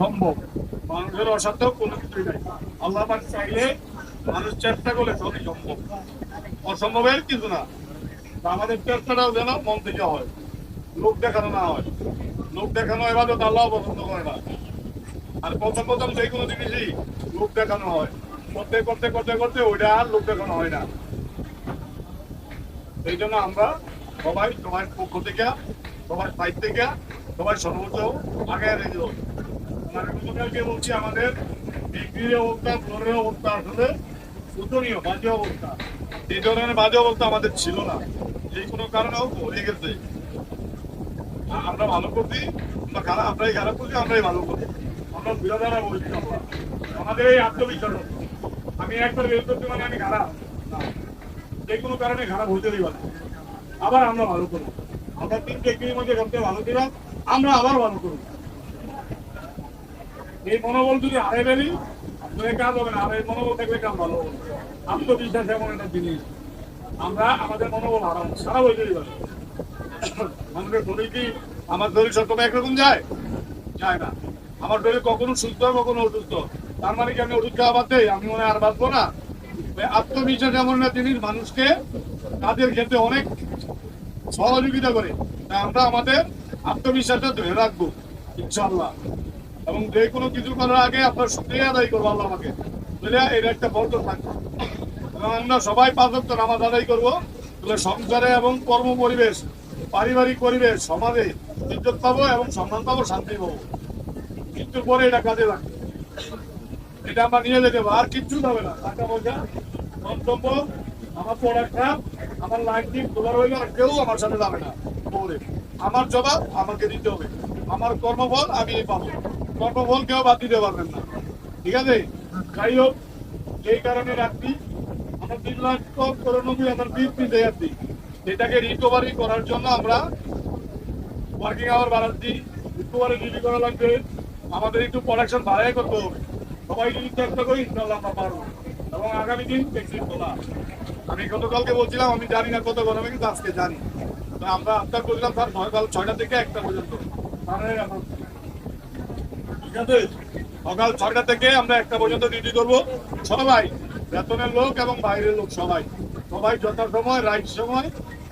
সম্ভব। মানুষের অসাধ্য কোনো কিছুই নাই। আল্লাহ পাক চাইলে মানুষ চেষ্টা করলে সবই সম্ভব, অসম্ভবের কিছু না। আমাদের চেষ্টাটাও যেন মন থেকে হয়, লোক দেখানো না হয়। লোক দেখানো এবাদত আল্লাহ পছন্দ করে না। আর প্রথম প্রথম যে কোনো জিনিসই লোক দেখানো হয়, করতে করতে করতে করতে ওইটা আর লোক দেখানো হয় না। এই জন্য আমরা সবাই সবার পক্ষ থেকে, সবার সাইড থেকে, সবাই সর্বোচ্চ আগে রেখে বলছি, আমাদের ডিগ্রির অবস্থা, ফ্লোরের অবস্থা আসলে শোচনীয়, বাজে অবস্থা। এই ধরনের বাজে অবস্থা আমাদের ছিল না, এই কোনো কারণেও হয়ে গেছে। আমরা ভালো করছি, আমরাই খারাপ করছি, আমরাই ভালো করছি, আমরা বিরোধারা বলছি। আমাদের এই আত্মবিশ্বাস, আমি একবার বের করতে মানে আমি খারাপ না, যে কোনো কারণে খারাপ হইতেই পারে, আবার আমরা ভালো করবো। আমরা 3 ডিগ্রির মধ্যে সবচেয়ে ভালো ছিলাম, আমরা আবার ভালো করবো। এই মনোবল যদি হারিয়ে ফেলি কাজ হবে না। আর এই মনোবল থাকলে কাজ ভালো হবে। আত্মবিশ্বাস এমন একটা জিনিস, আমরা আমাদের মনোবল হারাবো, খারাপ হইতেই পারে। মানুষের শরীর কি, আমার শরীর সবসময় একরকম যায় না। আমার শরীর কখনো সুস্থ, কখনো অসুস্থ। তার মানে কি আমি ওষুধ খাওয়া বাদ দেই, আমি মনে হয় আর বাঁচবো না? আত্মবিশ্বাস এমন একটা জিনিস, মানুষকে কাজের ক্ষেত্রে অনেক সহযোগিতা করে। তাই আমরা আমাদের আত্মবিশ্বাসটা ধরে রাখবো ইনশাআল্লাহ। এবং যে কোনো কিছু করার আগে আপনার শুকরিয়া আদায় করবো আল্লাহ আমাকে, এটা একটা বরকত থাকবে। এবং আমরা সবাই 5 ওয়াক্ত নামাজ আদায় করবো, তাহলে সংসারে এবং কর্ম পরিবেশ, পারিবারিক পরিবেশ, সমাজে ইজ্জত পাবো এবং সম্মান পাবো, শান্তি পাবো। মৃত্যুর পরে এটা কাজে লাগবে, এটা আমরা নিয়ে যেতে পারবো। আর কিচ্ছু হবে না, টাকা পয়সা, মন্তব্য, আমার পড়াটা, আমার লাইফ তোলার হইলে আর কেউ আমার সাথে যাবে না। আমার জবাব আমাকে দিতে হবে, আমার কর্মফল আমি পাবো, কর্মফল কেউ বাদ দিতে পারবেন না। ঠিক আছে? যাই হোক, এই কারণে রাখছি আমার 3,94,20 দিই, এটাকে রিকভারি করার জন্য আমরা ওয়ার্কিং আওয়ার বাড়াচ্ছি, রিকভারি ডিউটি করা লাগবে, আমাদের একটু প্রোডাকশন বাড়াই করতে হবে। সবাই যদি চেষ্টা করি ইনশাআল্লাহ আমরা পারবো। এবং আগামী দিন ভ্যাকসিন তোলা, আমি গতকালকে বলছিলাম আমি জানি না কত গরমে, কিন্তু আজকে জানি। তো আমরা আফতার করলাম স্যার সকাল 6টা থেকে 1টা পর্যন্ত। ঠিক আছে, সকাল 6টা থেকে আমরা 1টা পর্যন্ত ডিউটি করবো। সবাই, বেতনের লোক এবং বাইরের লোক, সবাই যথাসময়, রাইট সময়,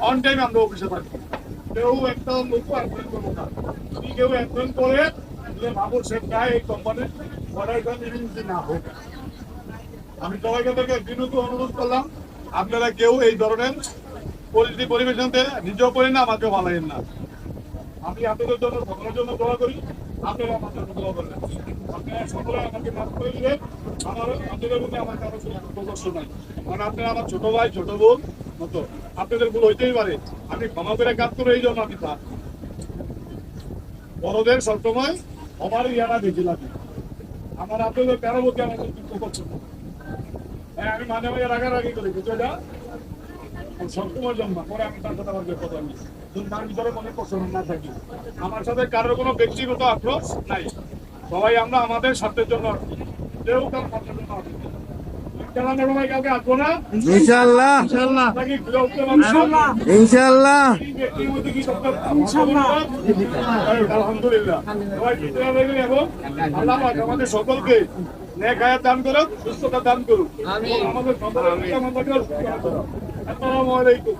অন টাইম আমরা অফিসে থাকবো। কেউ একটা লোক অ্যাপ্রেন করবো না। যদি কেউ অ্যাপ্রেন করে ভাবুর সে প্রায় এই কোম্পানির না হোক। আমি সবাইকে থেকে বিনীত অনুরোধ করলাম, আপনারা কেউ এই ধরনের পরিস্থিতি পরিবেশনতে নিজেও করেন না, আমাকেও ভালোই না। আমি আপনাদের জন্য সকলের জন্য দোয়া করি, আপনারা আমার জন্য দোয়া করবেন। আপনারা সকলে আমাকে মাফ করে দিলে আপনাদের মধ্যে আমার কারো প্রদর্শ নাই, কারণ আপনারা আমার ছোট ভাই, ছোট বোন মতো। আপনাদের ভুল হইতেই পারে, আমি ক্ষমা করে কাজ করে এই জন্য আমি থাক। বড়দের সবসময় আমার ইয়ারা বেশি লাগে, আমার আপনাদের কারো মধ্যে আমাকে যুক্ত করছে না। হ্যাঁ, আমি মাঝে মাঝে রাগারাগি করি, বুঝতে যা সবসময় জন্মা পরে আমি তার সাথে আমার কথা নেই, তার ভিতরে মনে পছন্দ না থাকি। আমার সাথে কারোর কোনো ব্যক্তিগত আক্রোশ নাই, সবাই আমরা আমাদের স্বার্থের জন্য আসছি, কেউ তার স্বার্থের জন্য আসছি। ইনশাআল্লাহ, ইনশাআল্লাহ, আলহামদুলিল্লাহ। এবং আল্লাহ আমাদের সকলকে নেক হায়াত দান করুক, সুস্থতা দান করুক, আমাদের সকলকে আসসালামু আলাইকুম।